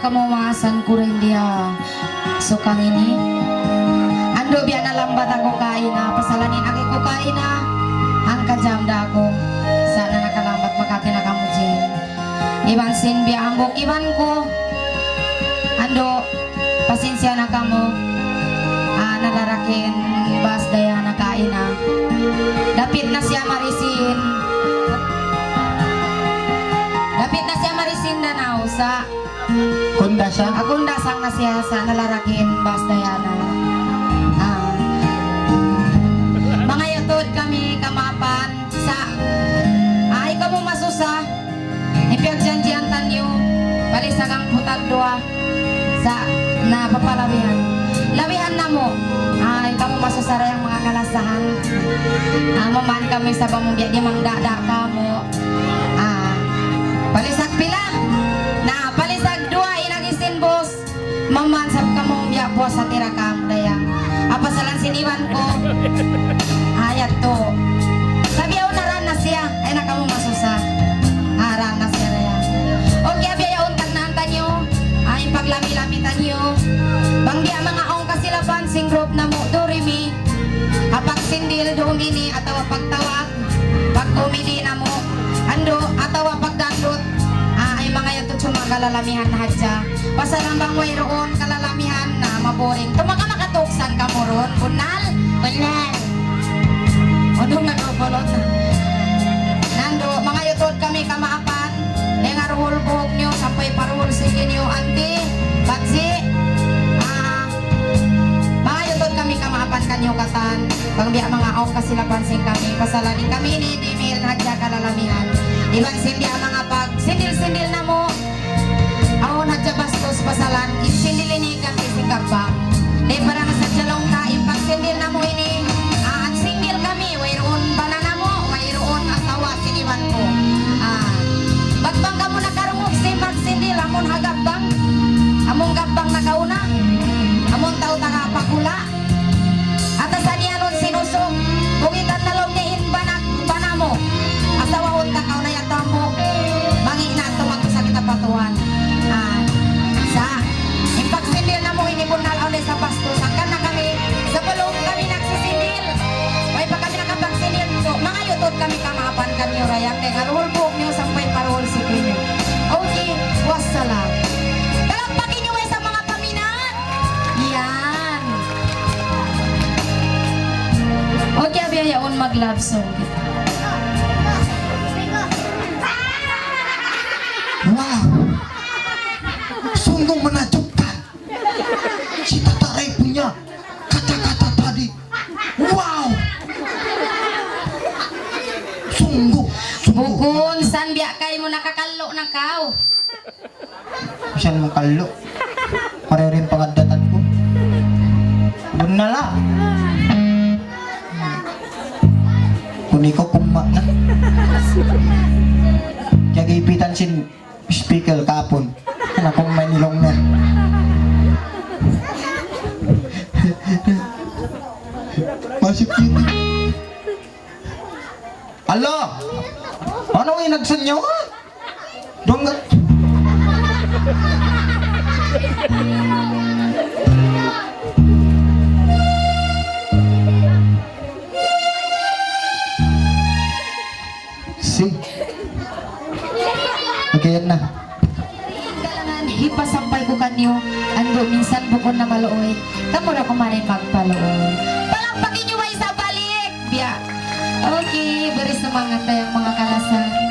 kamumasan ko rin diya. Sukang ini. Ando biya na lambat ako kain na. Pasalanin ako ko kain na. Ang kajam da ako. Sana nakalambat makati na kamu Jim. Iban sin biya ambok iban ko. Ando pasensya na kamo. Nalarakin bas daya na kain na. Dapit na siya marisin. Dapit na siya marisin na na sa Kunda siya? Agunda sang na siya sa nalarakin bas daya na. Mga yutod kami kamapan sa ay kamo masusa ipagjanjian tanyo balisagang putag dua sa napapalabihan labihan na mo ay kamo masusara yung mga kalasahan maman kami sa bamubya di mangdada ka mo balisag pila na balisag dua inagisin bos maman sab kamo biya bos sa tirakam dayang apasalan siniwan ko ayat to sabi ako naran na siya ay nakamu masusa aran na siya raya okay abiyaya untag na antan nyo ay paglami-lamitan nyo bang diya mga ong kasilaban sing group na mo dorimi apag sindil dumini atawa pagtawag pag umili na mo ando atawa pagdandot ay mga yatod sumagalamihan na hadya pasalang bang wayroon kalalamihan na maboring tumaka makatuksan ka mo ron bunal odong nagrubolot nando mga yutod kami kamaapan nga ruhol buhok nyo sampay paruhol sige nyo anti batsi mga yutod kami kamaapan kanyo katan bang biya mga aw kasilapan sing kami pasalanin kami ni dimil hadya kalalamihan iban sindiya mga pag sindil-sindil na mo awon hadya bastos pasalan insindil ini kami sing kabang di para nasa jalong ka impag sindil na mo ini sindil kami wayroon banana mo wayroon ang tawa siniwan ko bagbang ka mo nakarungog si magsindil amon hagabang among gabang nakauna amon tao takapakula at asan niya nun sinusok bungitan na lom nihin banamo asawa unta ka na yata mo mangina tuwag sa kita patuan sa impagsindil na mo inibunal o sa bastos hanggang na kami sa balong kami nagsisindil way pa kami nakapagsinil so mga yutod kami kamapan kami urayan kaya ngaruhol buhok nyo sampay paruhol si Pinyo okay wassalam kalampagin nyo sa mga paminat yan okay abiyayaon mag love song Wow! Sungguh menakjubkan. Si tataray punya kata-kata tadi. Wow! Sungguh. bukun san biya kay mo nakakalo na kao Siyan mong kalo. Pareho rin pangadatan ko. Bunala. Kuni ko kuma na. Kaya gipitan sin speaker kapon. Anakong may nilong na. Masip yun. Alo! Anong inagsan nyo? Donggat. Si. Okay, yan na. ipasampay ko kanyo ando minsan bukon na maluoy kamo na kumarin magpaluoy palakpakin nyo ay sa balik biya okay beri semangat tayong mga kalasan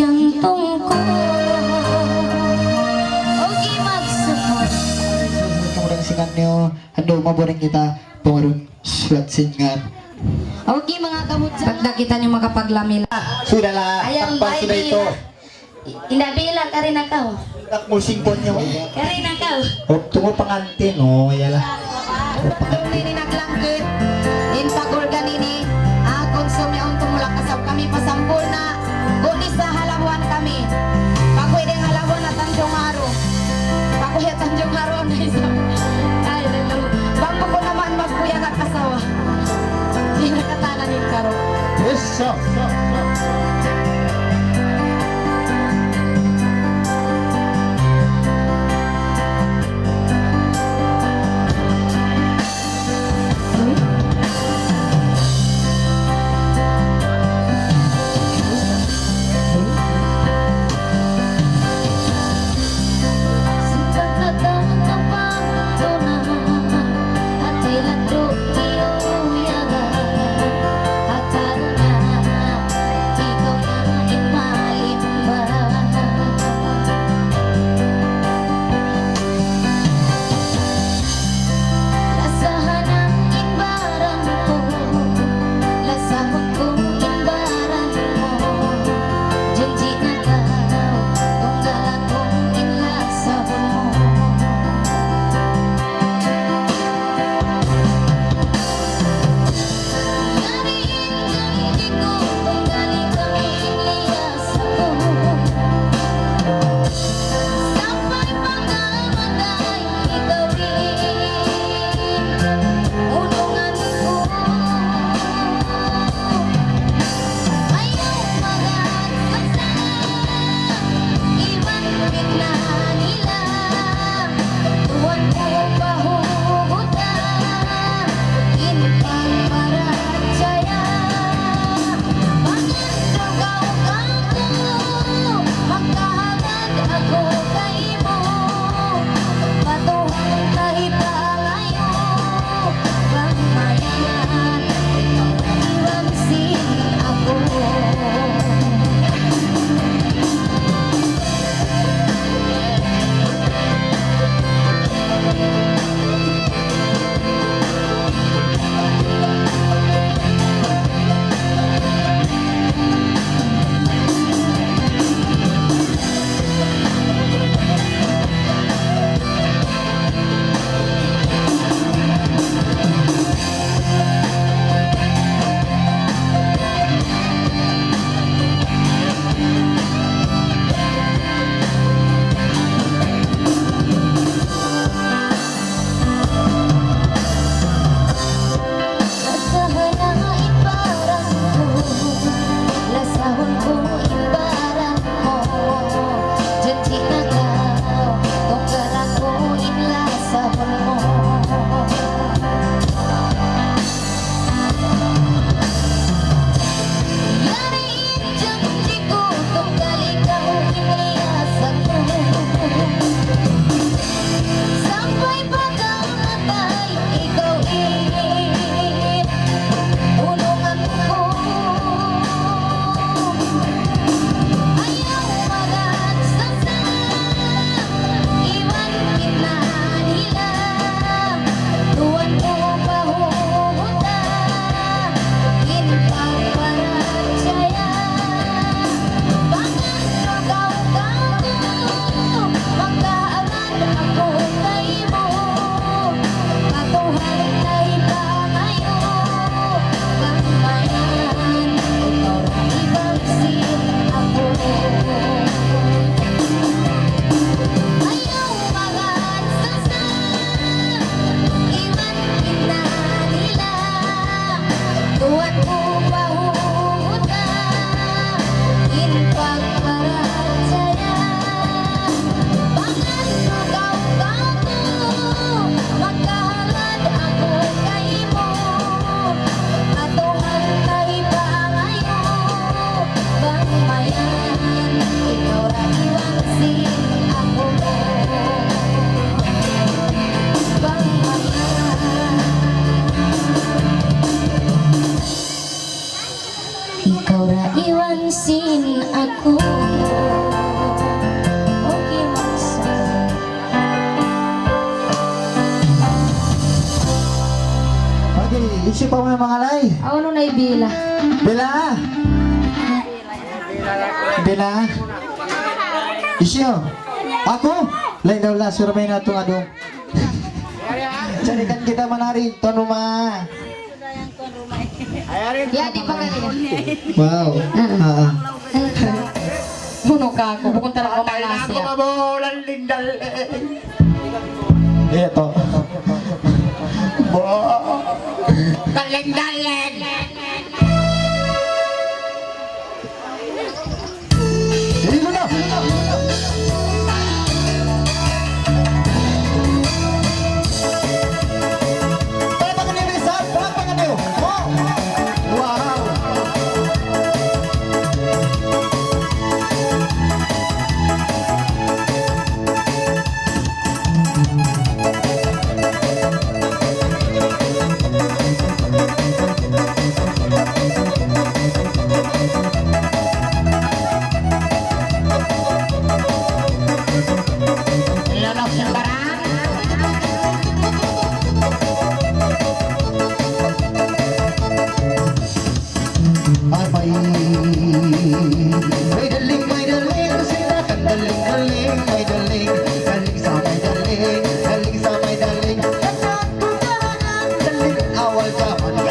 jantong ko. Okay, magsumot. Susunod ka mo lang singan niyo. Hando, maburing kita. Pumarong sulat singan. Okay, mga kamutsa. Pagda kita niyo makapaglamila. Sudah lah. Ayang Takpan sudah baby. itu. Inabila ka rin ako. Tak mo singkon niyo. Ka rin ako. Tungo pangantin. Oh, yala. Nini naglangkit. In pagurga nini. Konsum yaong tumulak kasab kami pasampul na. Gudis sa halawan kami. Pakoy din halawan na Tanjong Aro. Pakoy at Tanjong Aro na isang. Ay, lalo. Bambo ko naman magkuya na kasawa. Hindi nakatanan yung karo. Yes, so. Ikaw pa mo ng mga lay. Ano na ibila? Bila! Bila! Isyo! Ako! Lain daw la, surabay na itong adong. Carikan kita manari, tono ma. Ya, di pa ganyan. Wow. Puno ka ako, pupunta na ako Malaysia. Ito. Galing-galing! Dito na! Palapakan niyo, Rizal! Palapakan niyo! Oh! Wow! Lolok yung barang. Ay, may daling, sila kang daling, may daling, daling sa may daling, daling sa may daling. Daling awal ka,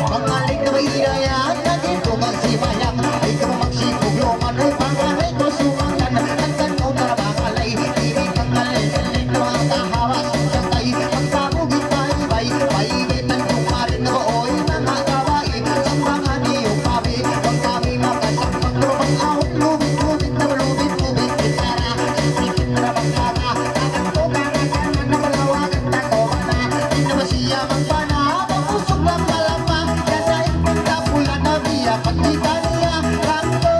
pangaling na may inayan, nandito magsimayang, ay ka magsipugloman, ay pangaling ko sumangan, ang tanaw na makalay, ibig kang daling na mga kahawas, siyang tayo, magpapugit tayo, paigitan kong marin na ooy, mga kabay, sa mga niyong kami, pag kami makasak, magdurong out, lubit na lubit, kitara, sikit na magkaka, kakak ko, kakakanan na malawagan, tako ka na, di na masiya magpana, pag-usog lang kalama, kanain punta pula na biya, pagkita niya, lakto,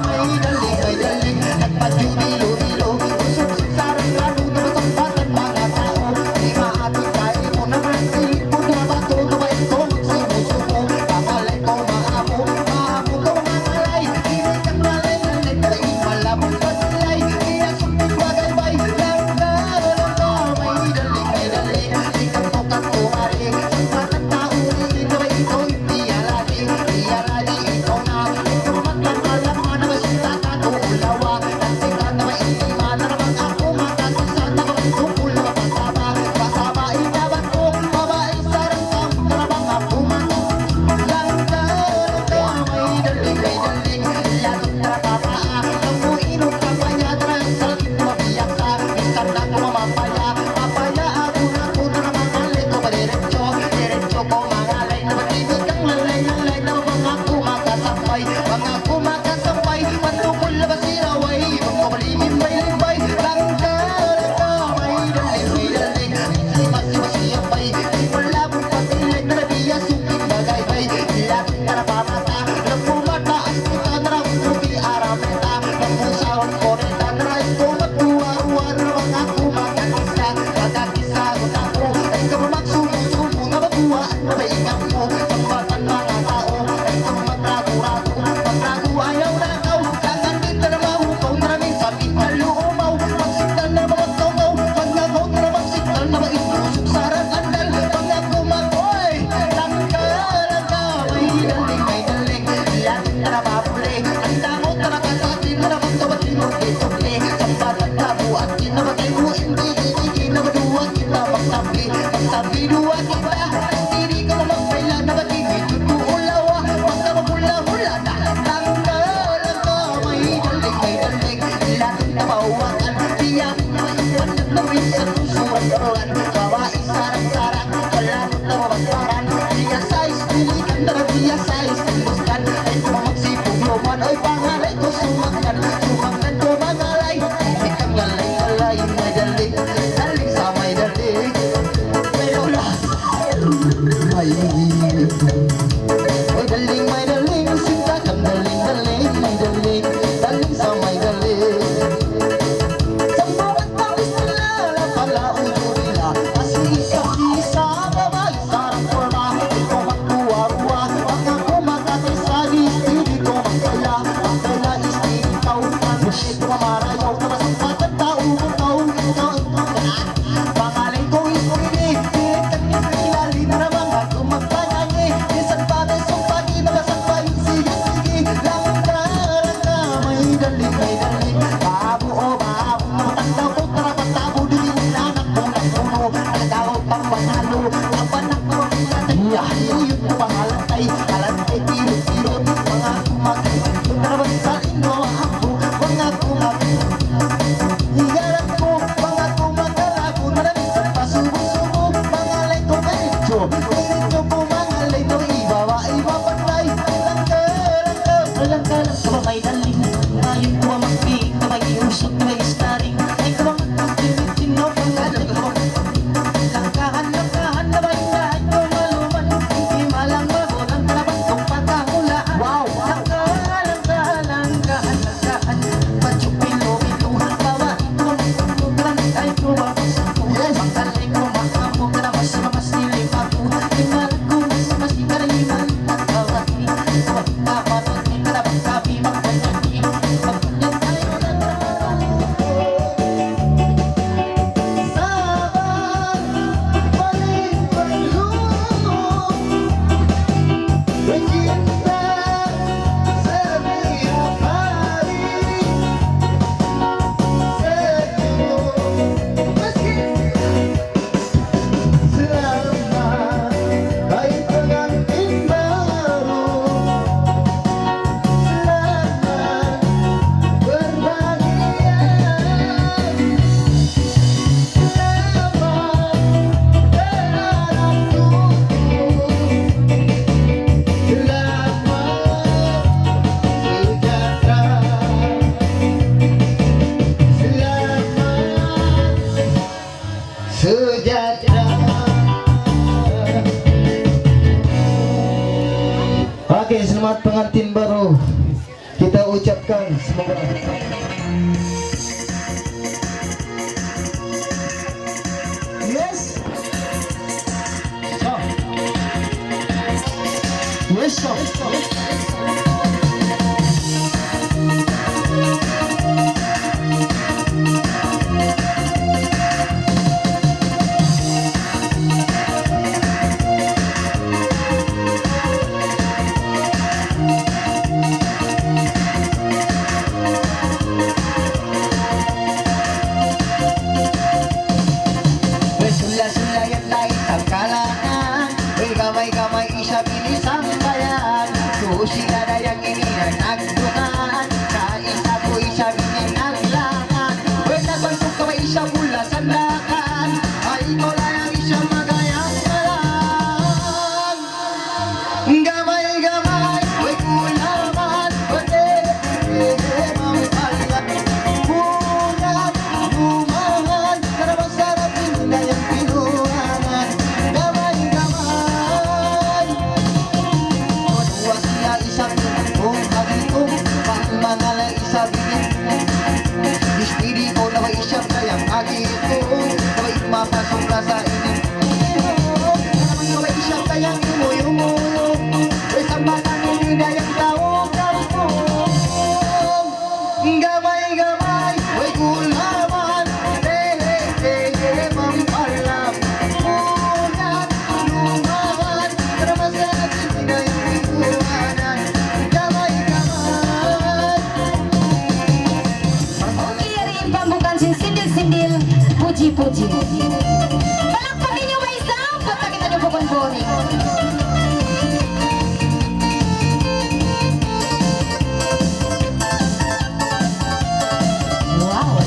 may daling, nagpa-jubilo-bilo, usog sarang lalo na masambatan mga tao, di maating kain mo naman, pilit mo na bato, gabay ko, magsimusuko, pangalay ko, maamo ko mangalay, ibig kang nalay, nalay, malabong pasilay, iyasok ng bagay-bay, langga, may daling, ikang mo kang kumari, sambatan tao, inaway ikaw, hindi aladi, ikaw na, ikaw magkakalam mo na masita ka, ulawa, nagsita na maiima, na naman ako, matasisa na magtungkol na mapasama, pasama, inabat ko, babae, sarang kang, karabang ako, langga, may daling, lagot na kapaa, namuinom ka pa niya, transalin na mabiyak ka, minsan na ko mamapaya, papaya, ako na naman alay ko, diretso ko, mangalay na matibig kang lalay, na mga kumakasampay, patungkol na basiraway, mga malimbay, langga, may daling, masiyapay, di malabong patilay, na nabiya, suking bagay-bay, lagot na napamata, nagpumataas kita, na nakubi arameta, nagpusahon ko neta, na ito magtuwa-ruwa, na mga kumakakisa, magkakisagot ako, ay ka magsumusumo, na matuwaan, na maingam mo, pambatan mga tao, ay ka matrago-rago, ayaw na ikaw, langan dito na mahukaw, maraming sabit na luumaw, magsignal na mga tawgaw, magnagaw na magsignal na maistusok, sarang andal, mga kumakoy, langka, may daling, lahat na nababuli, ang damot na nakasatin na magkabatin mo, itukli, sambatan na buwan, kinabagay mo, hindi, kinabaduwa, magsabi, duwa kita, hindi ka na magpaila, nabatibig, tutuulawa, magkababula-hula na, langka, may daling, lahat na mahuwakan, tiyak na maiwan, nagdawin sa susuran, karolan, babae, sarang-sarang, kalanot na mabagparan, diya size, pilikan na diya size, tiluskan, ay kumagsipog luman, ay pangalay ko, sumangan ko mangalay, hindi kang lalay, may daling, sa may daling, may lola, may daling, sinta kang daling, may daling sa may daling. Sa bawat pawis nila, napalaudo nila, kasi isa, babae, sarang forma, ikaw magtuwa-ruwa, mga kumakakisa, hindi ko magkala, ikaw, ngunit mamarayaw, na masampatan tao, pangalan ko is Pumili, pilit kang nilali na mga kumagpanyangi, Oke, selamat pengantin baru. Kita ucapkan semoga yes. So. Yes, so. Sula-sulayan lain ang kalangan. Gamay-gamay isabilis ang bayan. Susila na yung ininay nagdungan. Sa isa ko isabilin ang langan. Nagbansok ka ba isa mula sa lakan. Ay ko lang ang isa magayang malang. Gamay-gamay, way kulaman. Pwede, mamapalat. Bungat, lumahan. Karamang sarap na yung pinuhanan. Gamay-gamay. Tuwa siya isabilin kung hagitong. Pangmangalay isabilin. Istiri ko na may isang kayang agitong. Kaway mapasok na sa inim. Karamang kaway isang kayang imoy-umuyo. Kaway sa batang inidayang tawag-tawag. Gamay-gamay, way kulaman. Hey, mampalam. Unat, lumahan. Karamang sa atin na yung pinuhanan. Gamay-gamay. Okay, rin pambukan sindil-sindil, puji-puji. Palakpakin nyo may isang, pagkakita nyo bukong boring. Wow!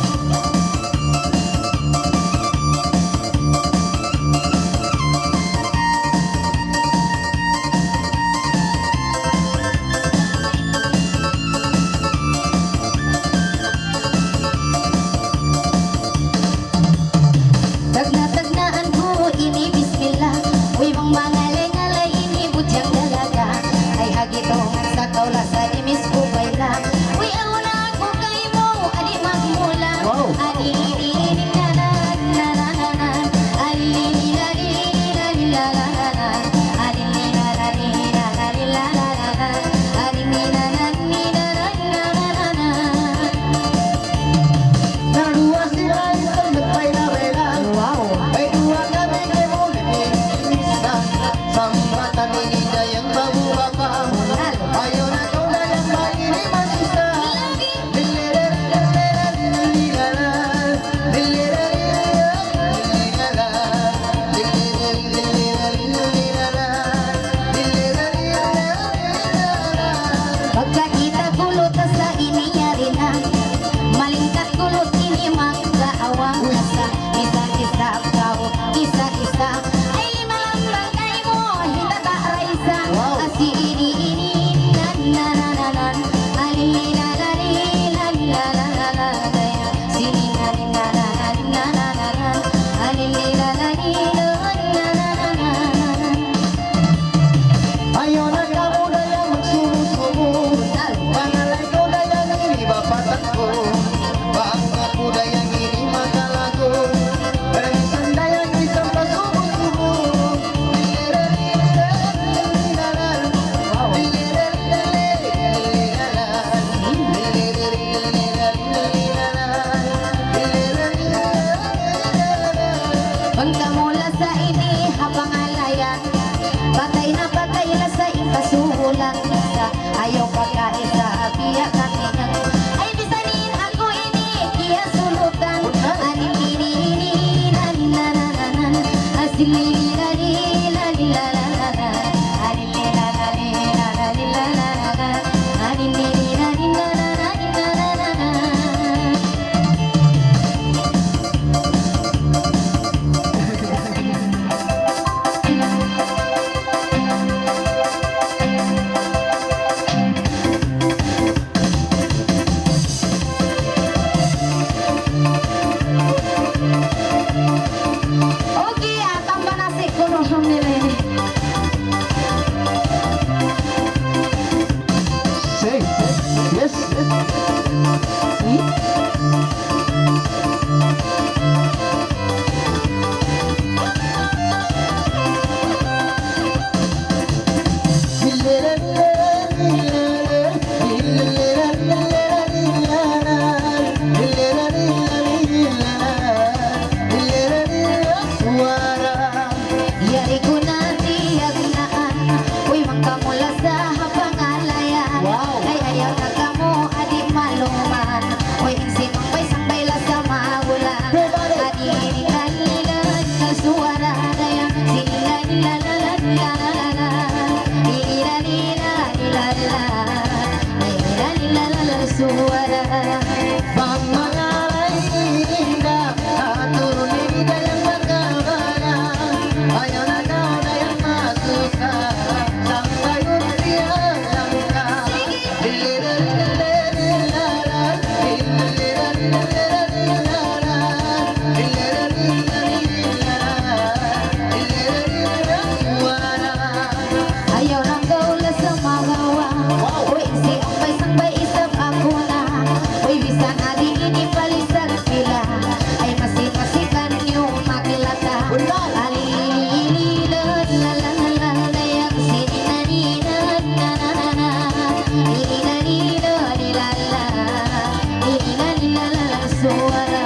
Yari ko na tiyag naan, uy mangkamula sa hapangalayan. Wow. Ay ayaw na kamo, adi maluman. Uy insinong may sangbay la sa magulan. Everybody. Adi nililan na suara dayang sinilanilalalalalalala. Nililanilalala suara. Pangalay indah, atur lidah yang berkabana. Ayo na daw na yang masuka, sampai usia langka. Ayaw nang gaula sa magawa. Uy, si ang may sangbay isap ako na. Uy, bisan adi ini palisag pila. Ay masin-masikan yung makilata. Alilililad, lalalala, yang sininanilad, nananana. Ilinanilad, ilala. Ilinanilala, suara.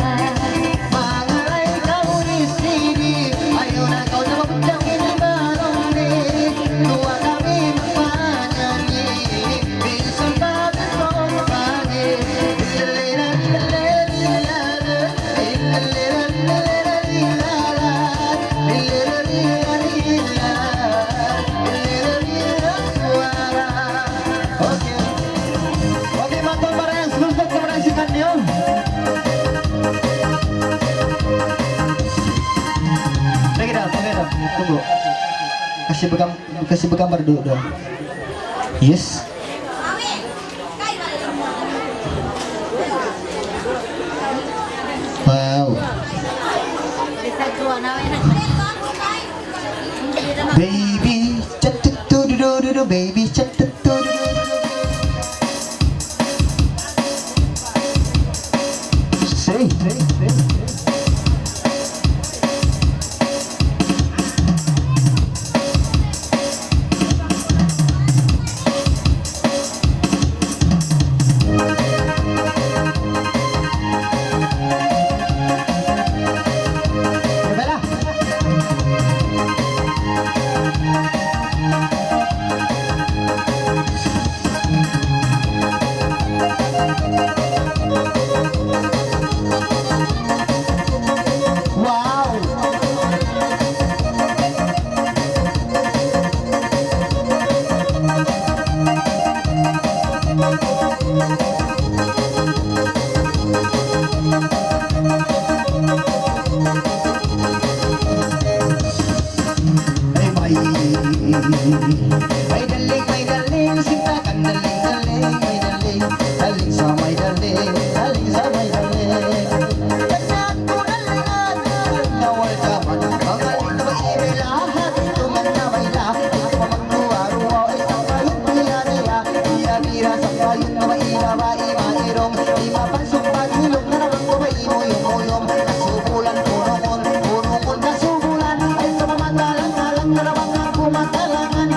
Pangalay kau di sini, ayo na kau na mabutang inimanong ni. Dua kami magpanyanyi, bisan pagod mo pagi. Oke, mantul para yang seluruh keberhasilannya. Tunggu. Kasih bergambar dulu dong. Yes. Wow. Baby, chat-tut-tut-tut-tut, baby, chat-tut-tut-tut-tut. Say. Bella. May daling, sinta kang daling, may daling sa may daling sa may daling. Tandaan ko dalingan, nawal ka man, magaling na mag-ibig lahat, tuman na may lahat, pa magluwa-ruwa, isang kayong piya-niya, piya-bira sa kayong na maira, mairong, di mapansok pag-ilog na naman ko may imoyong-moyong, nasubulan, punong-on, nasubulan, ay kamamatalang-talang na naman ako matalangan.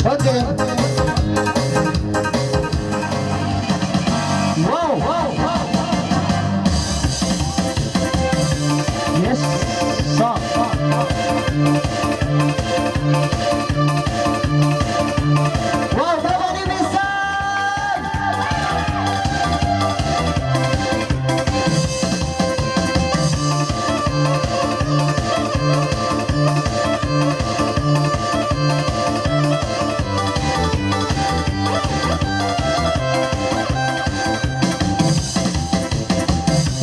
Okay. Wow! Yes, sir. Wow, bravo ni Misan!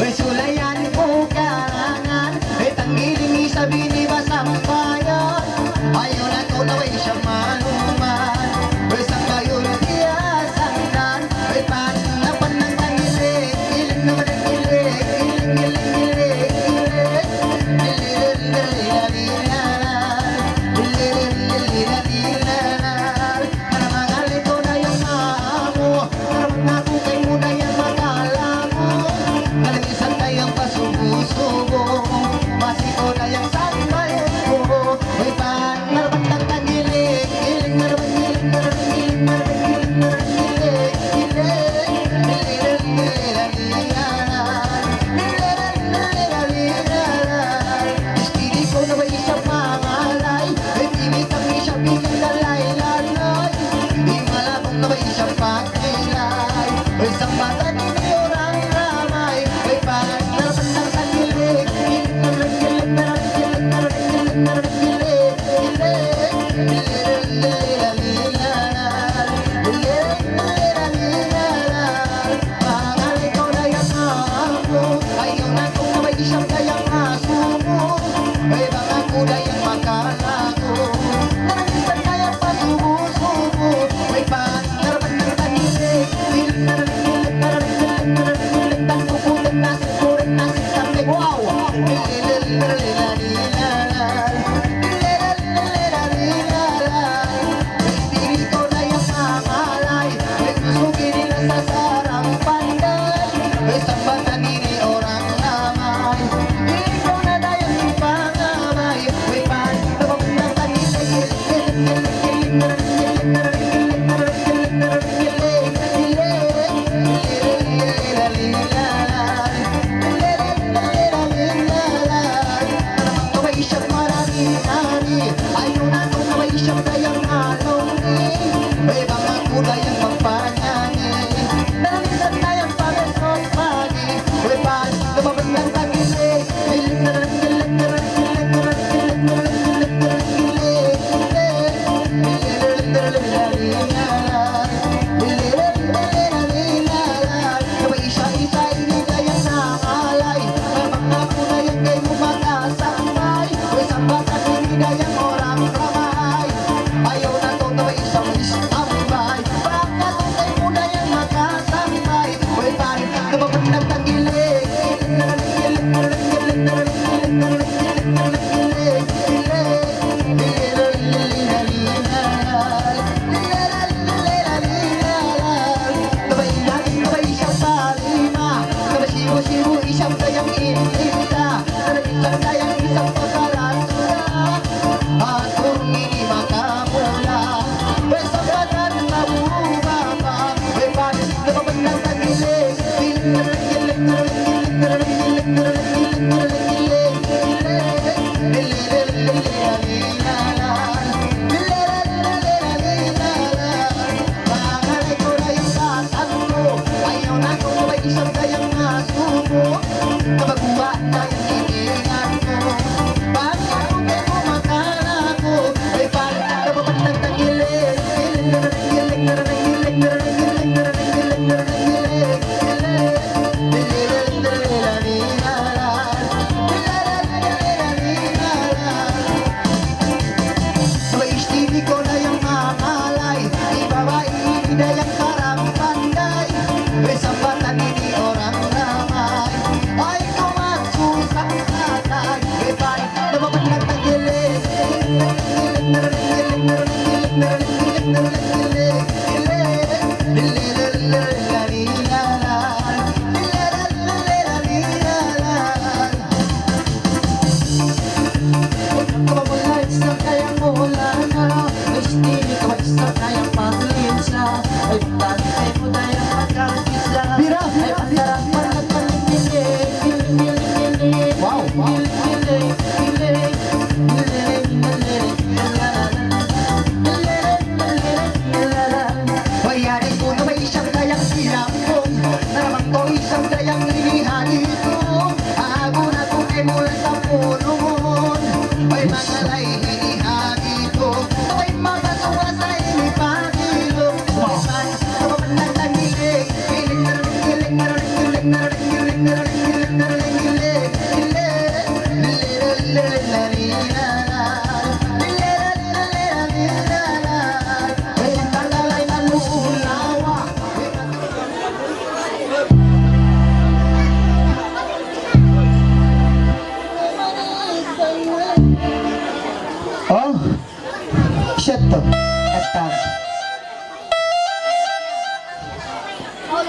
Sulayan ko karangan tanggiling isabi ni basang bayan ayaw na ko na way siya manuman besang kayo tiyasangan panapan ng tangilig iling naman ang ilig para mangalit ko na yung maamo para mangako kay mo na yung makala mo kalimisan tayong pasubo-subo masiko na yung sambay ko may pangarap ng tagilig giling maraban giling maraban giling maraban giling maraban giling Istiri ko na ba isang pangalay ay pimitang isang bigang dalay-lalay di malabong na ba isang pagkilay ay isang mata ni orang ramay ay pangarap ng tagilig giling maraban giling maraban giling maraban giling maraban giling pangalan ko na yung ako ayaw na kung na may isang kayang aso mo ay baka kuda yung makala ko naranisan kaya pasubo-subo may panarapan ng tagilig giling maraban giling maraban batang.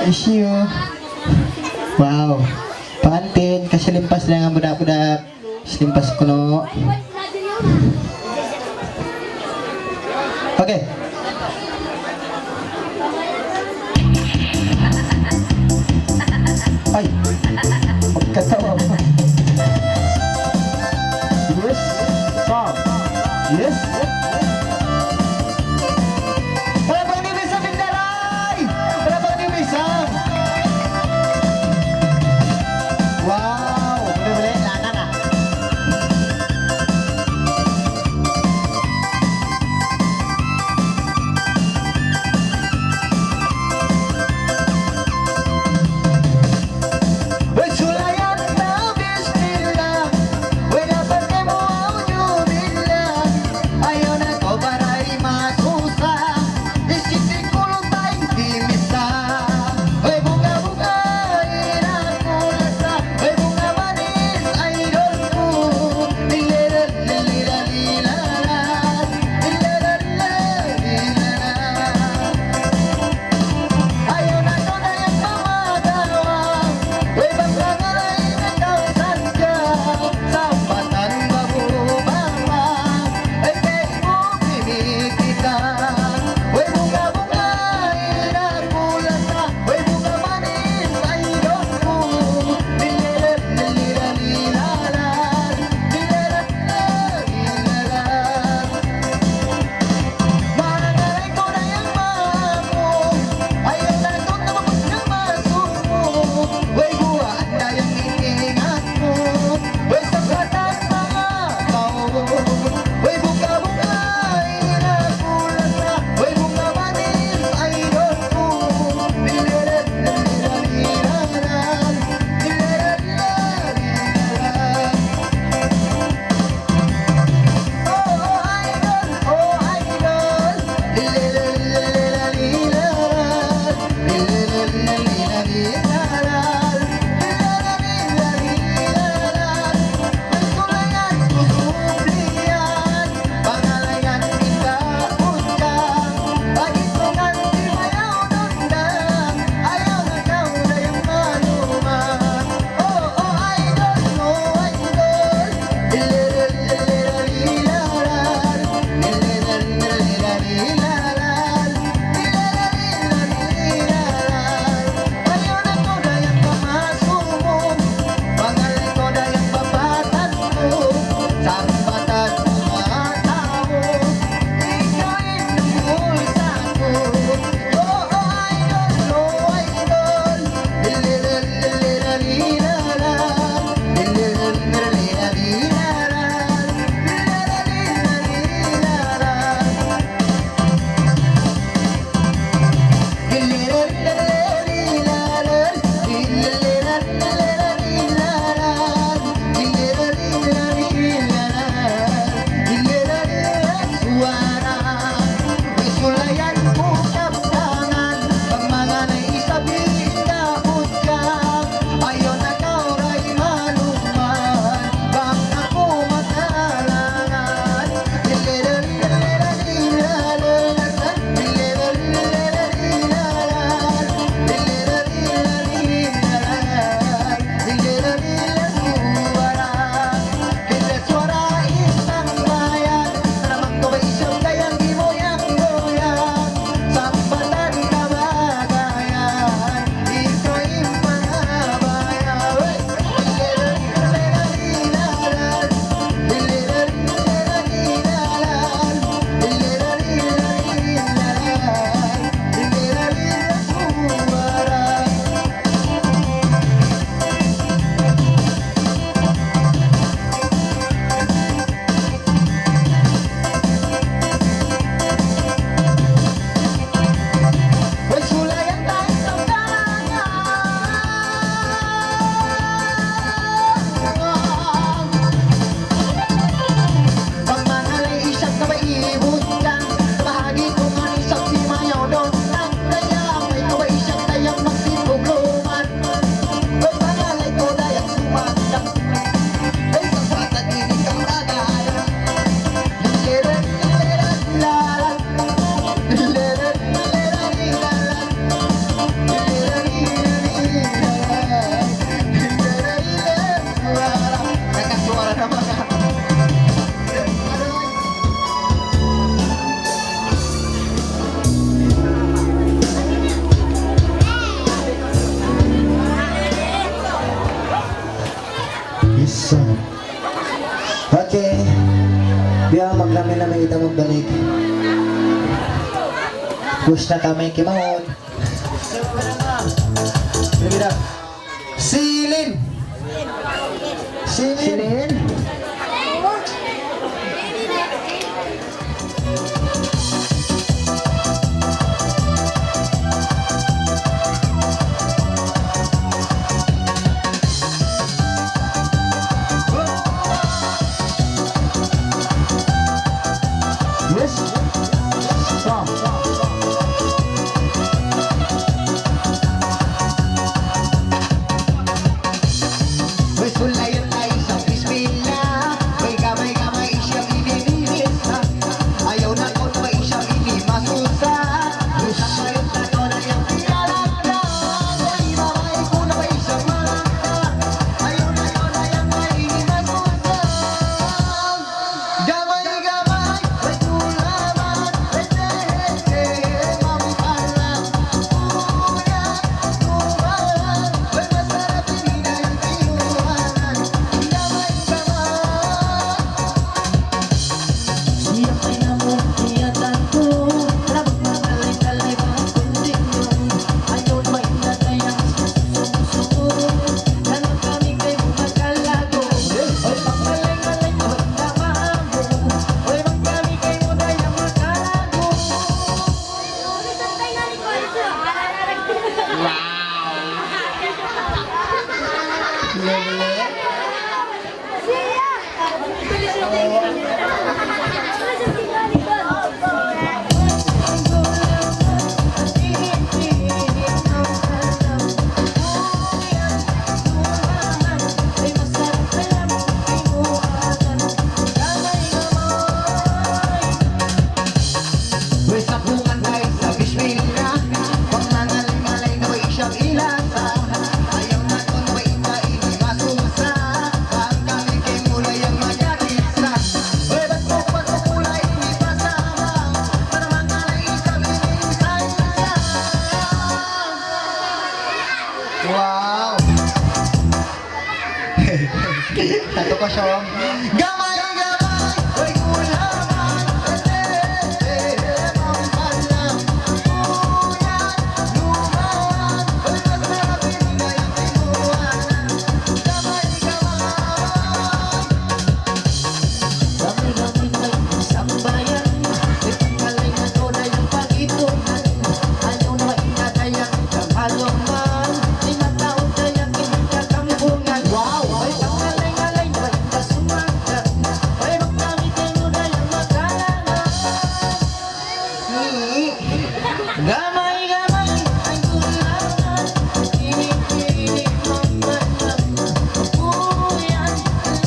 Issue. Wow. Pantin, kasi limpas lang ang budak-budak. Limpas ko no. Okay. Ay. Pagkatawa mo. Yes. Song. Yes. Wala pang ni Misa Pindaray! Wala pang ni Misa! Wow! Buli-buli, lana na. Let's makita mong balik. Push na kami kimahon. Silin! Silin! Yes! Stop! May sulayan tayo sa bismillah. May gamay-gamay siyang inilinis. Ayaw na ko na may siyang inimasusa. Usap ngayon na ko na yung pinalagda. May mamay ko na may siyang malagda. Ayaw na ko na yung may inimasusa. Gamay-gamay, may tulaman. May tehe-tehe, mampalang. Uyan, tumahan. May masarap din na yung tinuhanan. Gamay-gamay. Siyak ay namumiyatan ko. Labag magalay-galay mga kundin yun. Ayaw na mainatay ang suso. Nanon kami kay magkalago. Oy, pagmalay-malay na magdamamo. Oy, magkami kay muday ang magkalago. Lele. May sabungan tayo sa bismillah. Pag nangalay-ngalay na may siyang ilasa. Ayaw na ko na may ita-ini masusa. Pag kami kay mulay ang magyakisa. Uy, ba't mo kulay hindi pasama? Para mangalay kami din saya. Wow! Tato ko siya. Gamay-gamay! Uy, kulaman! Tehe-tehe, mampalang. Uyan, lumawan. Uy, masarap din na yung tinuhanan. Gamay-gamay! Dami-dami na isang bayan. Ipangalay na to na yung pag-itungan. Ayaw na mainatay ang kamalungan. Tinatawag na yung kinagkakampungan. Wow! Ay, pangalay-ngalay na ikasumagan. Ay, magdami kayo na yung magalangan. Gamay-gamay ay kulaman. Inig-inig mamalang. Uyan,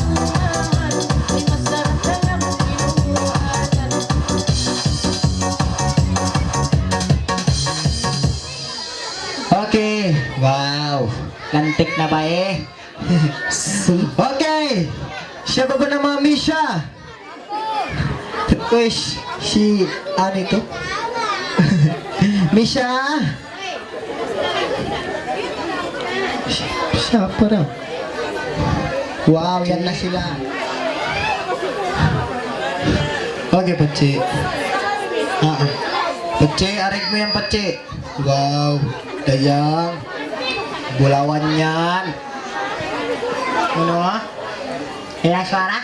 lumaman. Ay, masarap na lang inuuhanan. Okay. Wow. Lantik na ba eh? Okay. Siya ba na mami siya? Wish, ano ito? Misha? Siya pa raw. Wow, yan na sila. Okay, Pachi. Pachi, arik mo yan, Pachi. Wow, dayang. Bulawan yan. Ano ha? Ilang suara?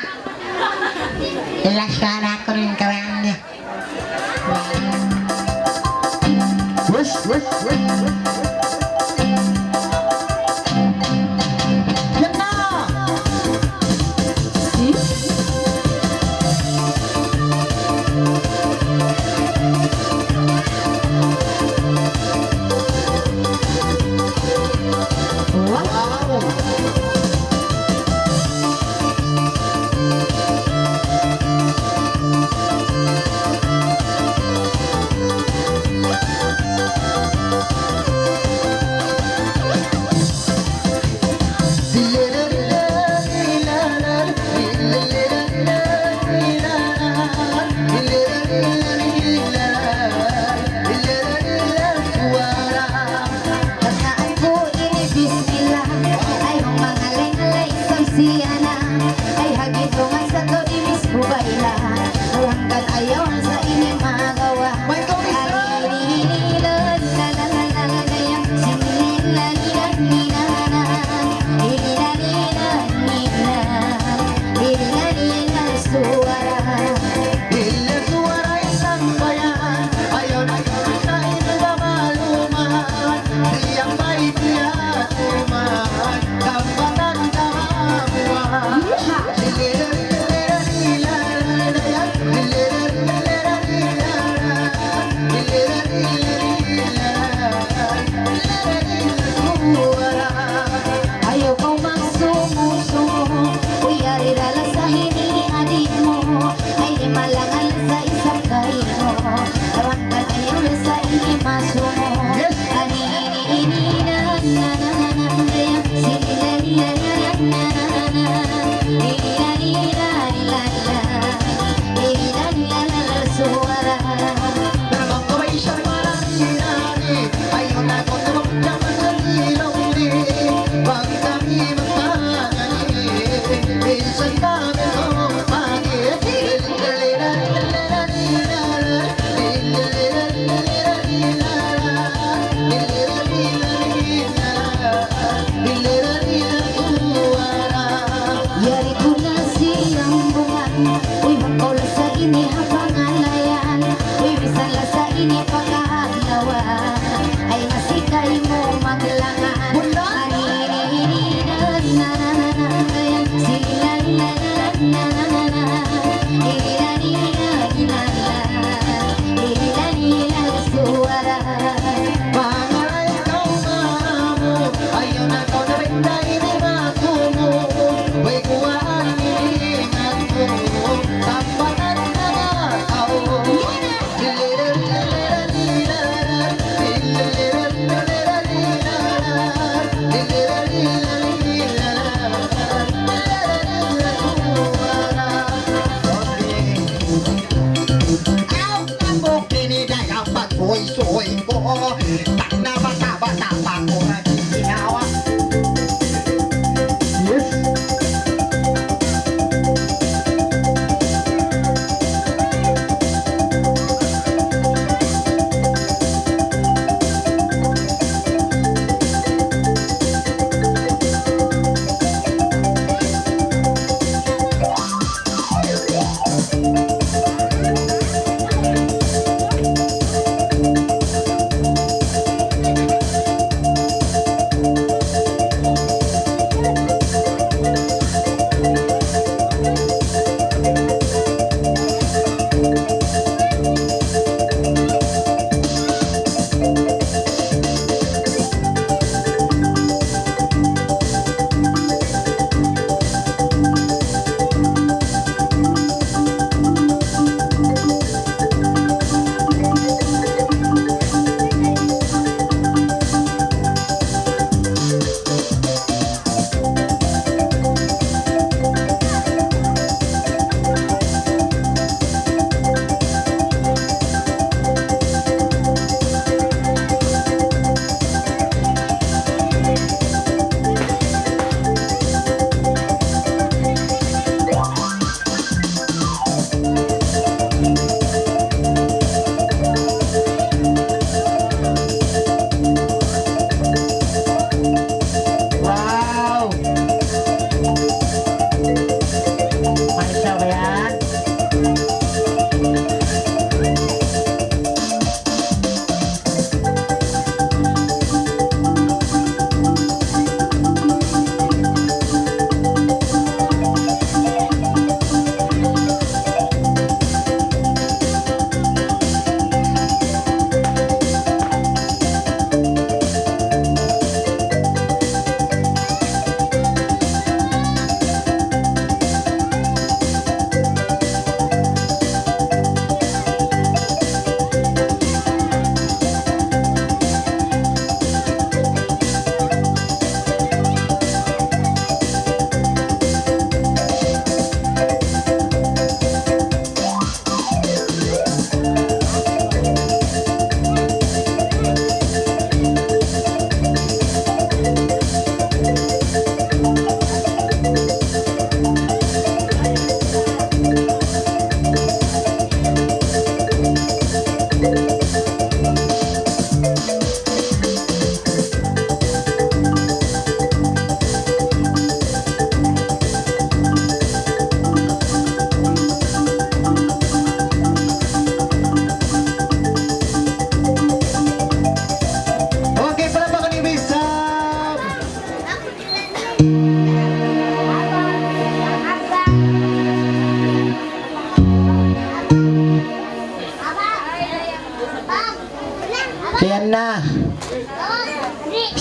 Ilang suara ko rin kawang niya. Wish, wish, wish, wish. Yan na! Wow!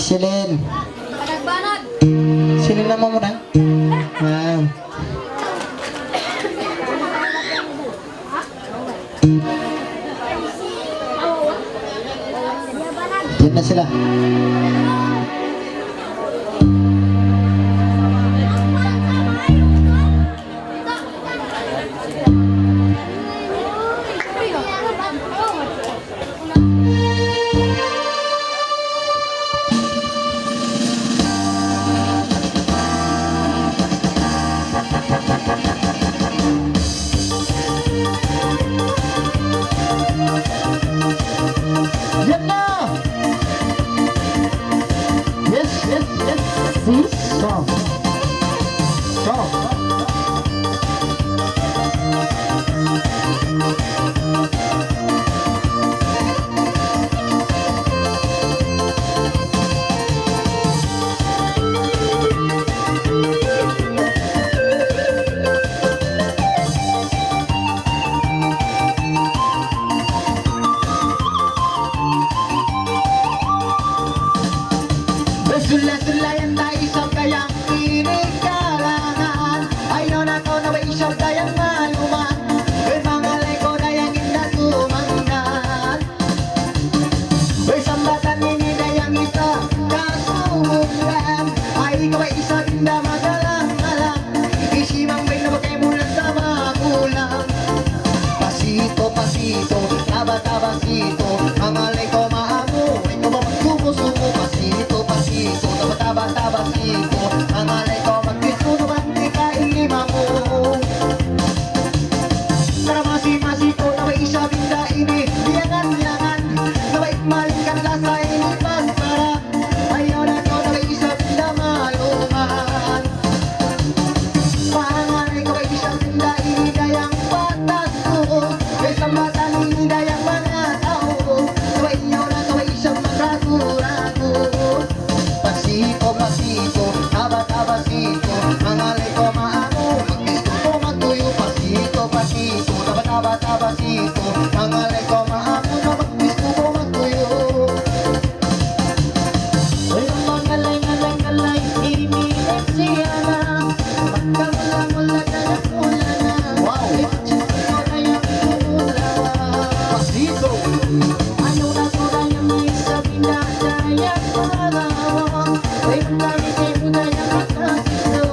Silin. Banag-banag. Silin na mo na. Wow. Yan na sila. Yan na! Yes, yes, yes. See? Song. Song. Sula-sulayan tayo sa kayang inikalangan. Ayaw na ko na may isaw tayang maluman. May mga leko na yung inda sumanggan. May sambatan ini na yung isa kasumulan. Ay ikaw ay isa inda magalang-alang. Isimang may nabagay mula sa magulang. Pasito, pasito, taba-tabasito. Mga leko maamo, ito ba magsumo-sumo. Pasito, pasito, taba-taba-tabasito. Mga leko magkismo naman di ka ilima mo. Para masi-masito na may isa binda ini. Liyangan-liyangan, na may maling lasa ini paspara. Ayaw na ko na may isa binda maluman. Panganay ko ay isang tinda inidayang patas ko. May sambatan inidayang mga tao. Kaway inyo na kaway isang magrago-rago. Pasito, pasito, taba-tabasito. Mga leko maamo, magdisko ko magtuyo. Pasito, pasito, taba-taba-tabasito. Mga leko maamo, na magdisko ko magtuyo. Walang mga lay-ngalay-ngalay, imilit siya na. Magkamula-mula na nakula na. Wow! Ito na yung kumulawa. Pasito! Ano na ko na yung may sabi na kaya parawa. Ay magkami kayo na yung makasito.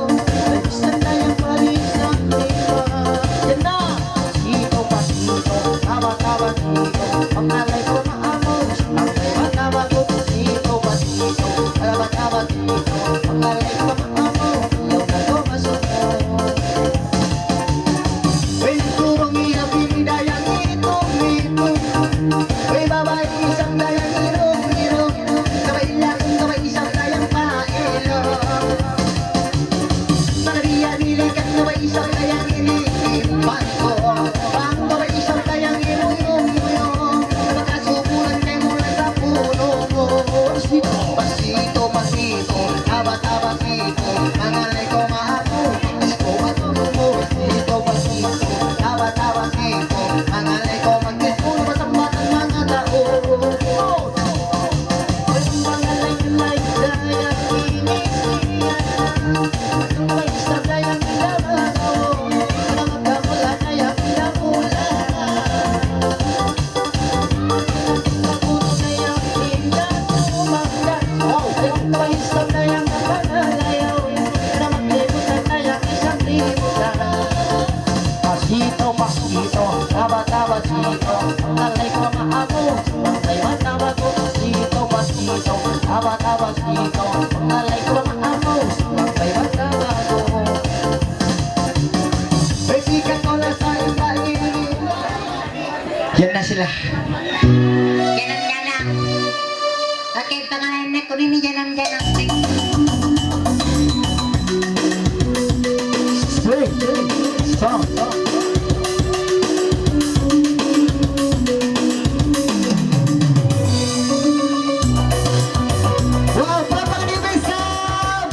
Ay gusto na yung parisang diba. Yan na! Pasito, pasito, taba-tabasito. Pangalay ko maamos, ang taba-taba ko. Pasito, pasito, taba-tabasito. Pangalay ko maamos, yaw na ko masuko. Ay turong hirap inidayang itong-itong. Ay babae isang dayang irong-irong. Sabay lakong sabay isang dayang pailong. Nariyan-ilikan na may isang dayang iniimpan ko. Pang sabay isang dayang imuyong-imuyong. Napakasubulan kayo mula sa puno mo. Pasito, pasito, taba-tabasito. Mga leko maamo, isko matulong mo. Pasito, pasito, taba-tabasito. Mga leko mag-isko na masambatan mga tao. Walang mga lay-lay, dayang inisiyan. Ang may isa dayang ilabagaw. Ang magkamula dayang ilamula. Puno dayang inda sumanggan. Ang may isa dayang napanalayaw. Na maglibutan dayang isang libutan. Pasito, pasito, taba-tabasito. Pangalay ko maamo, sumangkay mataba ko. Pasito, pasito, taba-tabasito. Pangalay ko maamo, sumangkay mataba ko. May sikat ko na sa ibahin. Yan na sila. Janang-janang. Sakit tangan nenek ko ini janang-janang. Stay. Stop. Wow, Papa Division!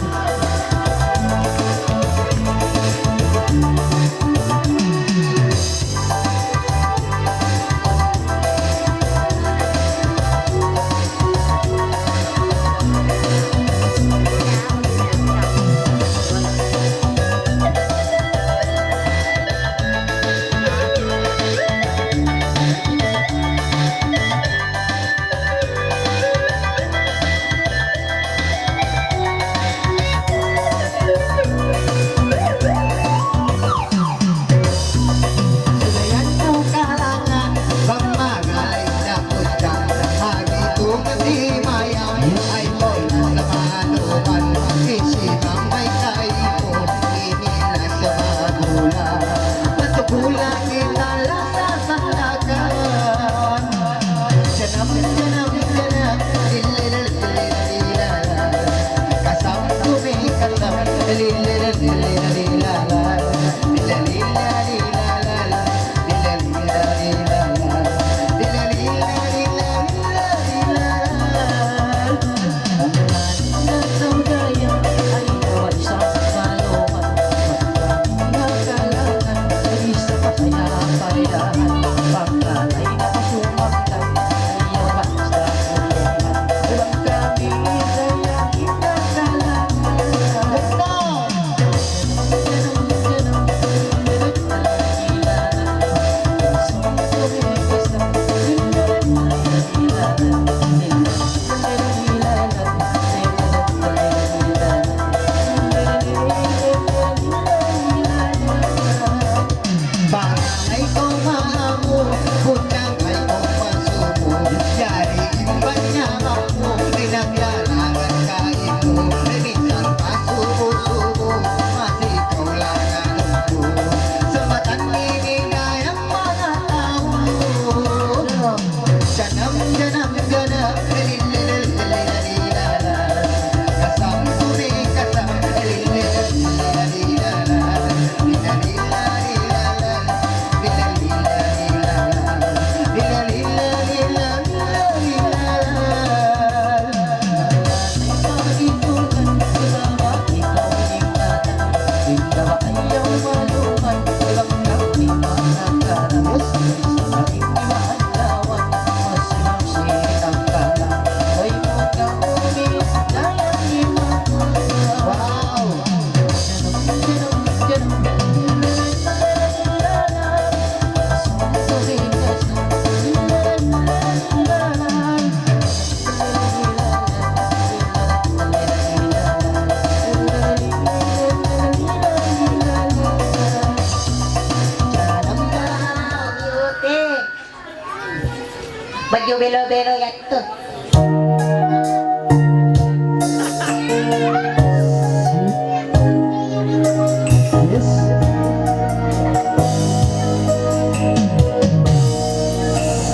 bilo-bilo yato.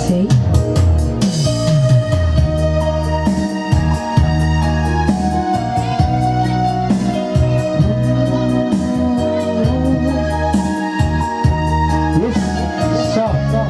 Say. Yes. So.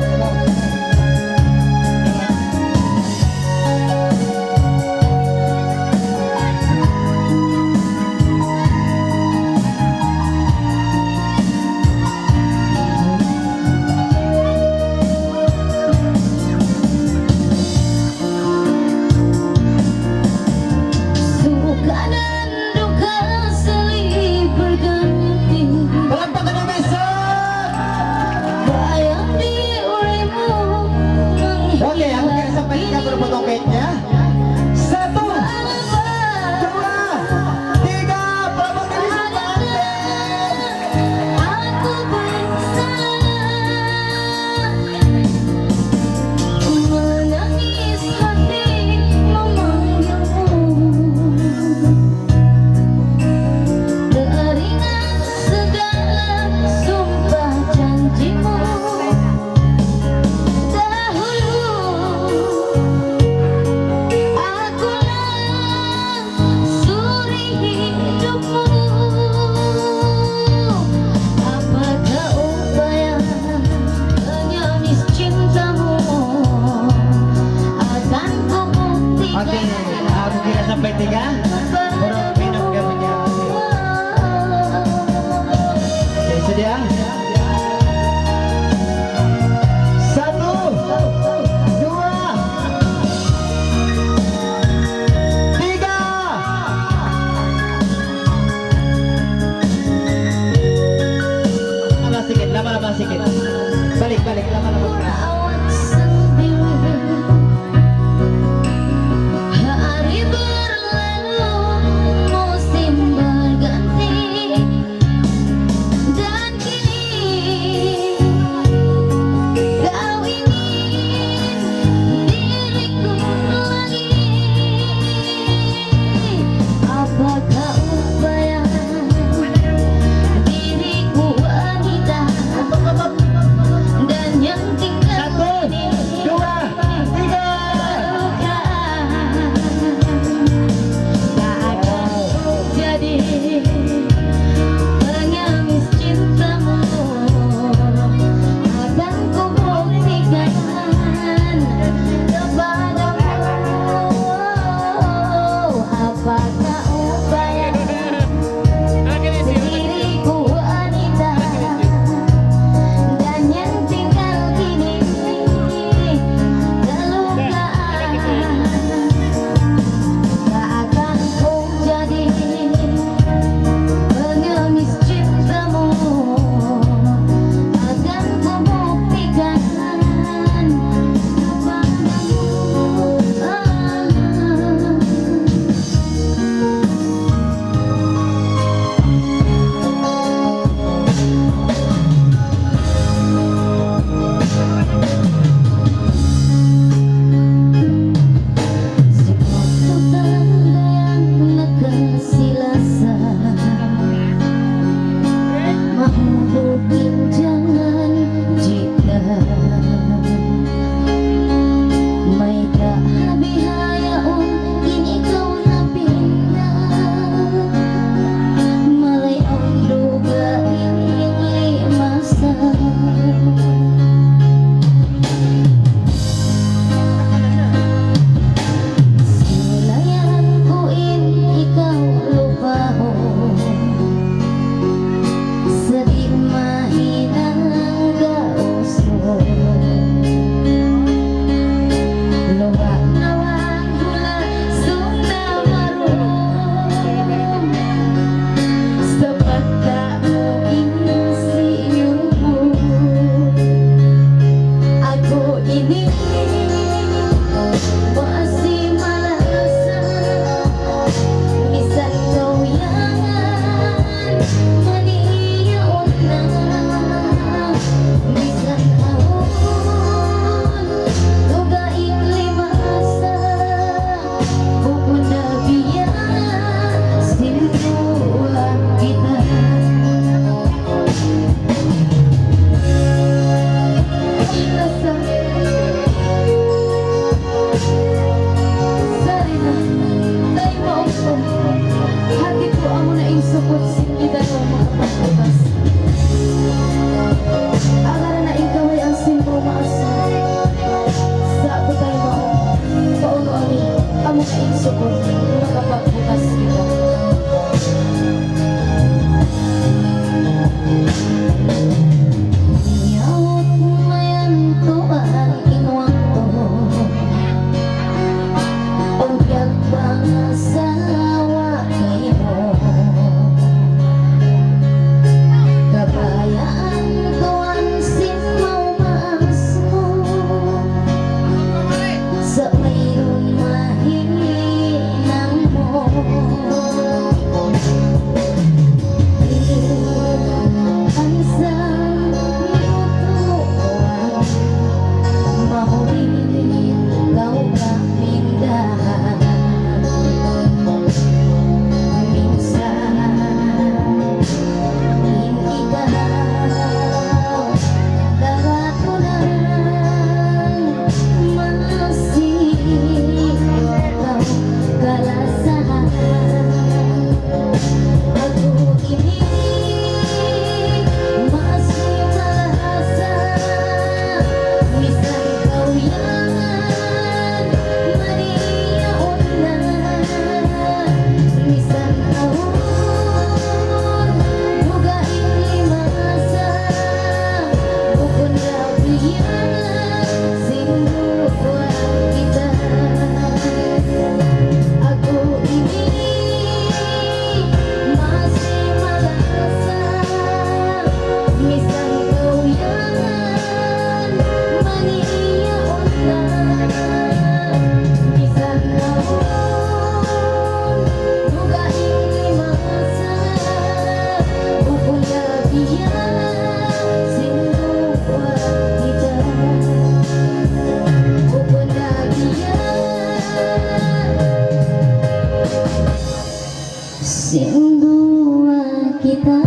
Sing dua kita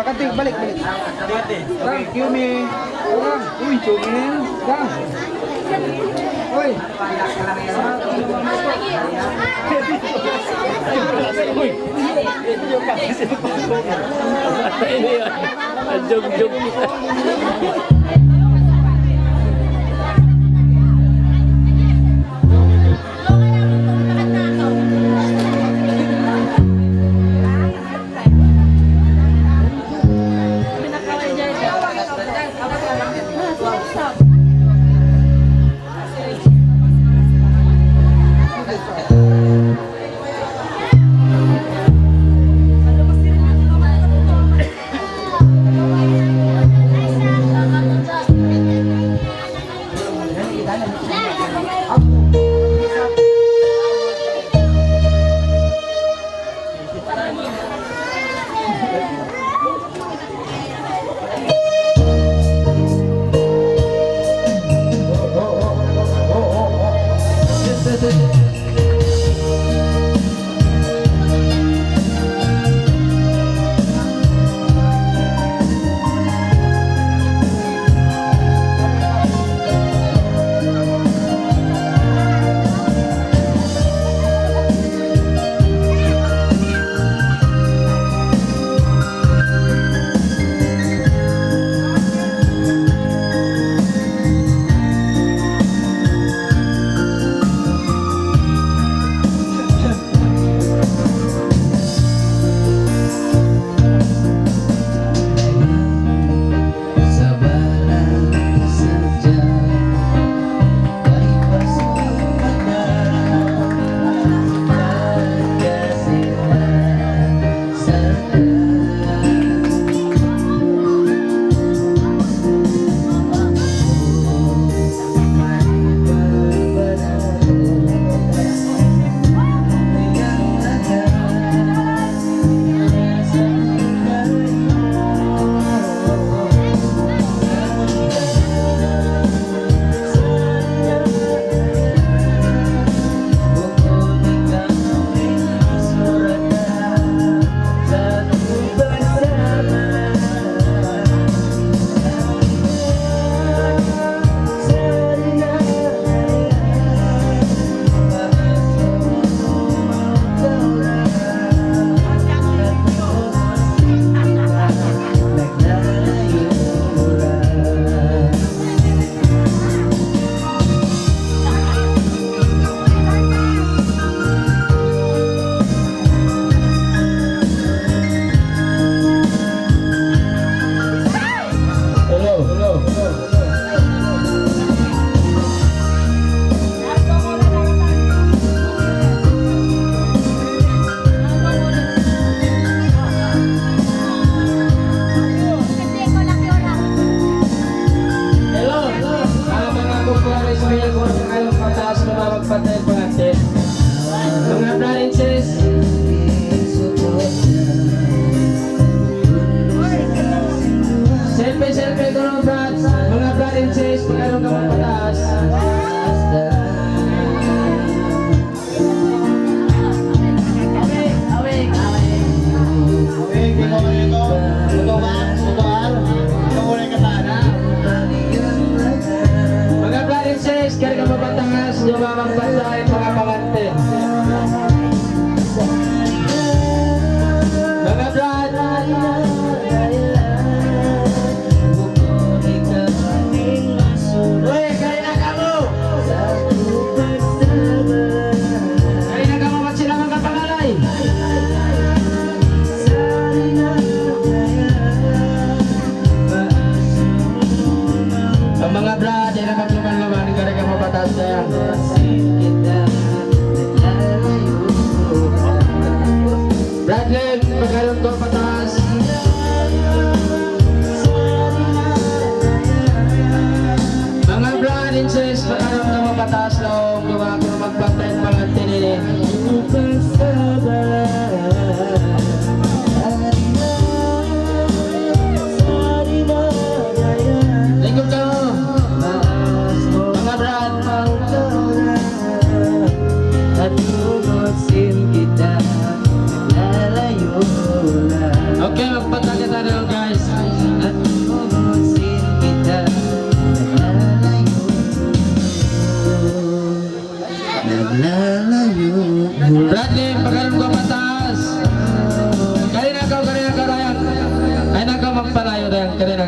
Kanting, balik. Thank you, me. Uy, chumil. Gang. Uy. Jog-jog.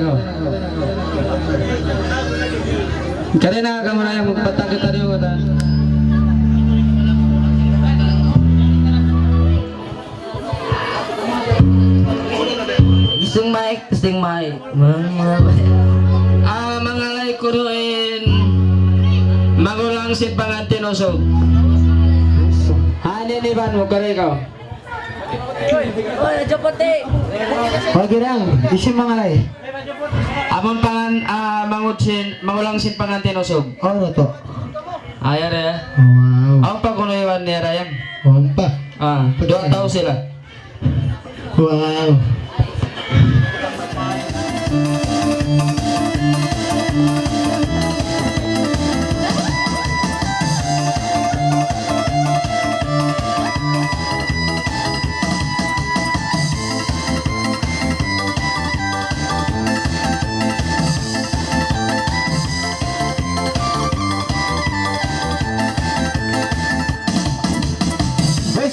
ko. Karina ka muna yung magpatang kita rin ko. Testing mic. Mga lay kuruin. Magulang si pangantin usog. Hanin Ivan mo kare ko. Oy, Jopote. Wag lang, isin mga lay. Among magulang si pangantin usog. Ano to? Ayar ya. Wow. Ang pagunaywan ni Ryan. Wampa. Dua tahu sila. Wow.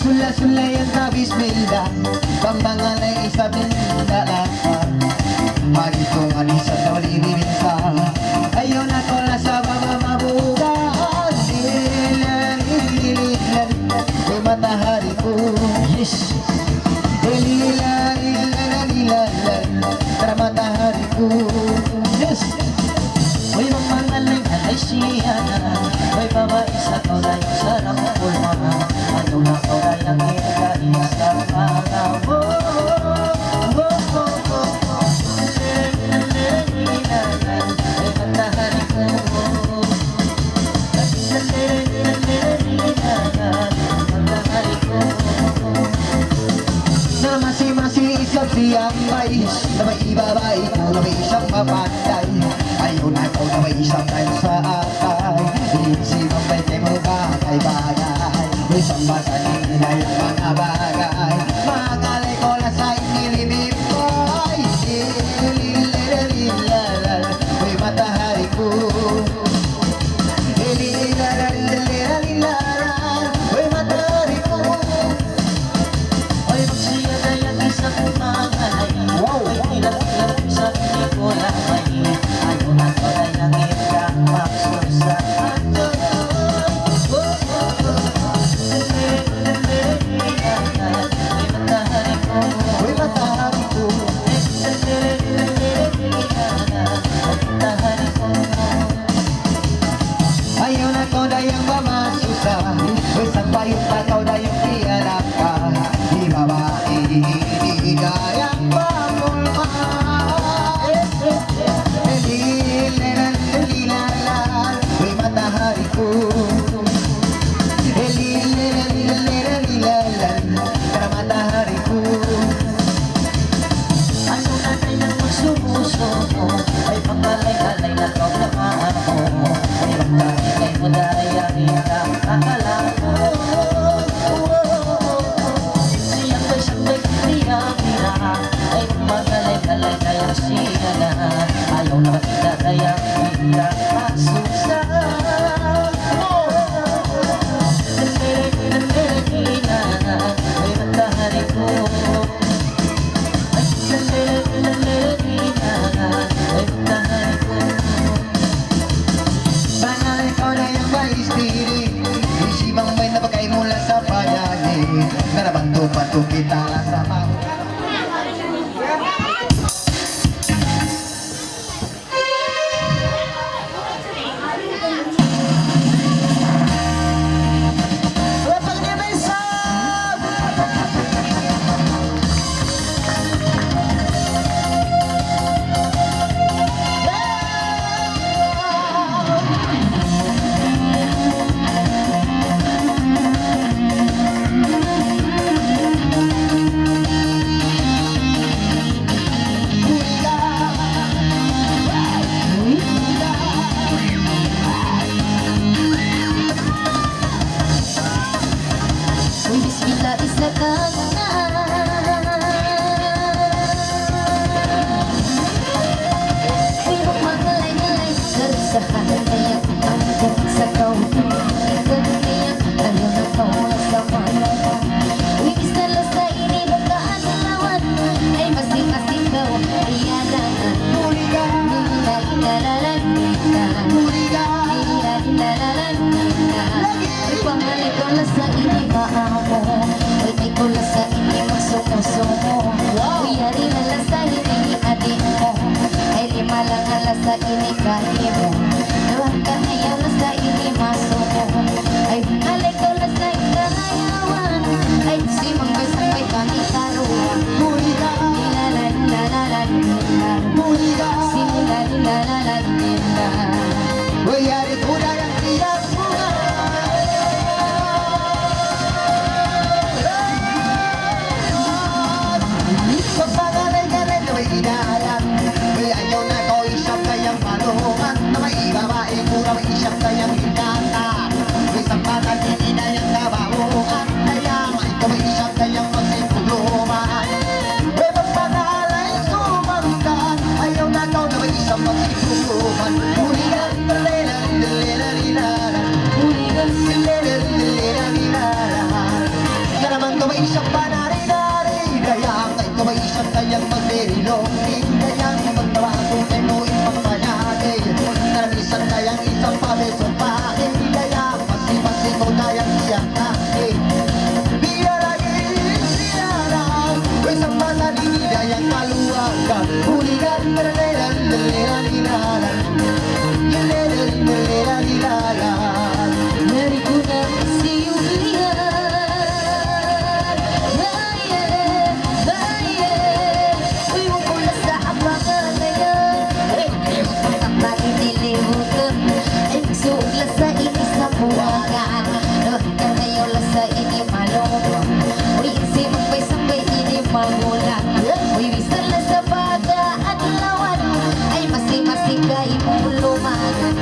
Sula-sula yang habis beda Pambangan ay isa bindalakan Magitong anisa daw lirinsa Ayun ako na sa mamamabugaan Lililan, may matahari ko Yes Lililan, tara matahari ko Yes May mamangalay alay siya May babae sa kauday sarang pulmana Ano na kauday ang ikaiya sa mga mo May matahari ko Matahari ko Na masi-masi isang siyang may Na may ibabay ko na may isang mapantay Ayaw na ikaw na may isang tayo sa akay Inisipang may tayo mo bagay-bagay May isang masanin na yung mga bagay Magalay ko na sa inilibig boy Lililalilal May matahari ko Lililalilal May matahari ko Ay magsiya dayang isang mangalay Ay tilang-tilang sa Nicolay Ayaw na tulay ng ibrang maksusa May matahari ko Ayaw na ko dayang mamasusa Isang payong takaw dayang tiyanak ka Di babae, di gayang pamulma Lilalan, may matahari ko Lilalan, tara matahari ko Ano na tayo nang magsumusuko Ay pangalay-alay na kaulamaan mo Ay magdahilay mo dayang itang akala mo Siyang may sabay kaya-kira Ay magalay-alay kaya siya na Ayaw na makita kaya bigla masusa Ay matahari ko Ay matahari ko Bangalay ko na yung maistiri Isipang may napagay mula sa panyagi Narabanto-banto kita lang sa mga isang kayang magberilong Kayang magtawaso kay mo ipagpanagay Naramisan kayang isang pabesong pakin Kaya pasi-pasi ko kayang siyang kaki Biyaragin, biyarang Isang manalidayang kaluwagan Huligan, meralelan, lelelan-ilalan Lelelan-ilalan Dari ku nak siung lihat Bayan Uyung pula sa abangan ngayon Yung patak lagi dilihutan Sugla sa ini sa buwangan Nakita ngayon lang sa ini malong Uy, si magpay-sambay ini magulang Uy, wisan lang sa bata at lawan Ay masing-masing kayo mong lumagan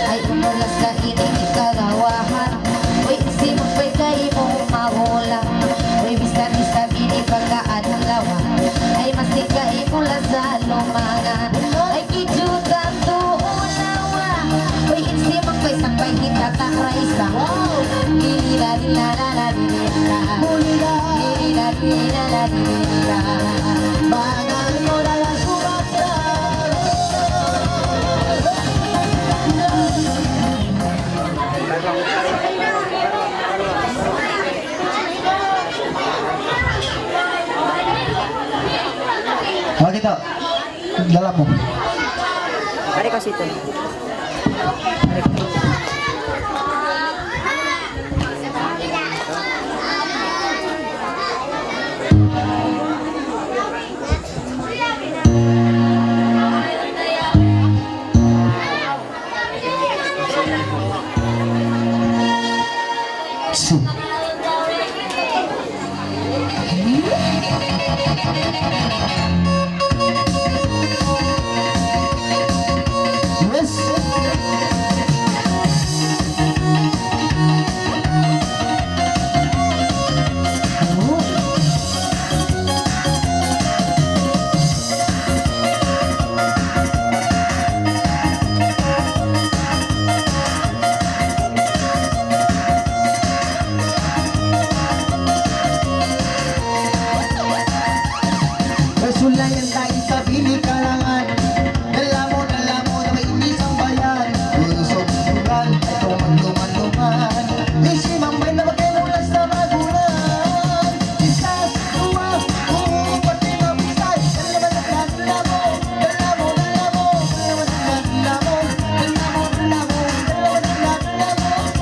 ay umulas sa ining kagawahan uy si magpay kayo mong mahulang uy bisa-bisa bini pagkaan ng lawa ay masing kayo mula sa lumangan ay kijutan to ulawa uy si magpay sampay kita takraisa Bangan mo na lang kumanta Bakit ito? Dala mo. Balik ko situ. Yes. Sulayan tayo sa binikalangan Dala mo na may inisang bayan Lusog sugal, ito magluman-luman Isi mambay na magkanulas sa magulan Isas, tuwa, pati mabisay Dala mo, dala mo Dala mo, dala mo Dala mo, dala mo Dala mo, dala mo Dala mo, dala mo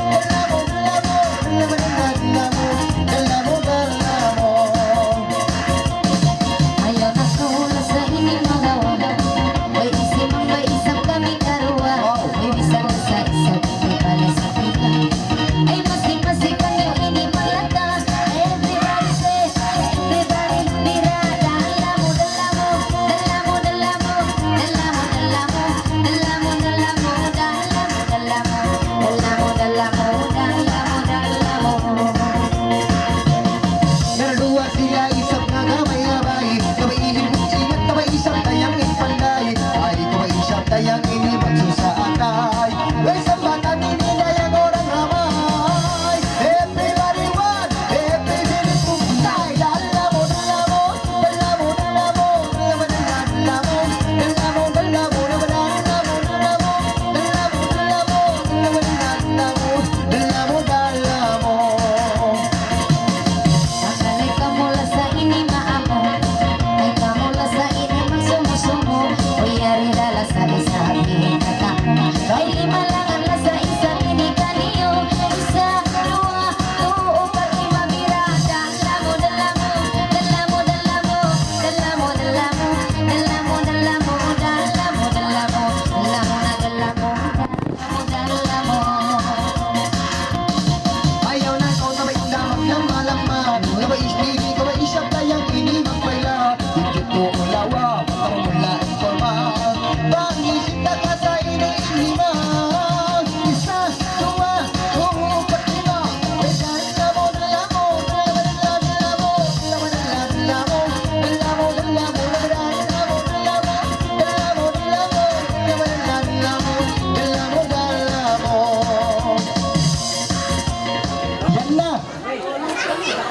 Dala mo, dala mo Dala mo, dala mo Dala mo, dala mo Ayaw na sula sa ining magawa May isip ang may isang kami karuwa May bisan sa isa hindi pala sa pita Ay masik-masik ang yung ini malata Everybody say, everybody bira Dala mo, dala mo, dala mo, dala mo Dala mo, dala mo, dala mo, dala mo Dala mo, dala mo, dala mo, dala mo Dala mo, dala mo Naraduwa sila isap nga gamay-gamay Kamay ilim ingat kamay isap tayang ipanday Ay kamay isap tayang ini magsusaatay Way sa bata ninilaya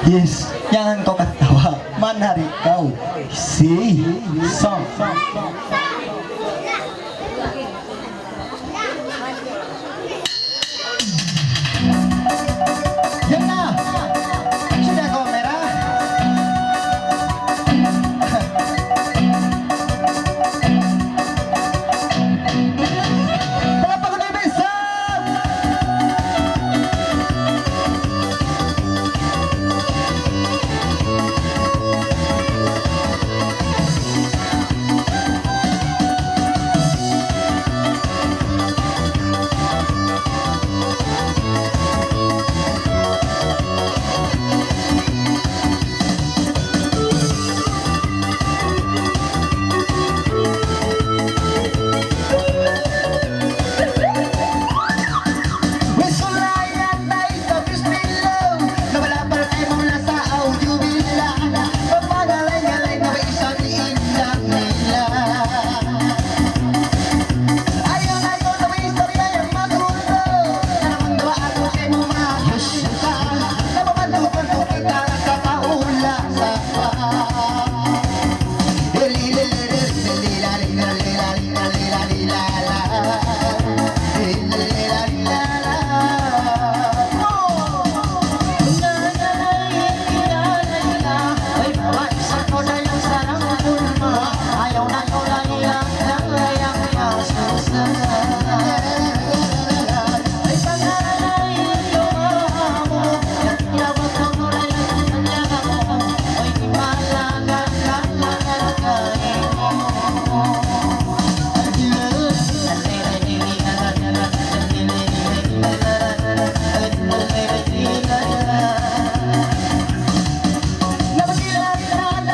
Yes, yan ko katawa. Manari kau. Si. Song.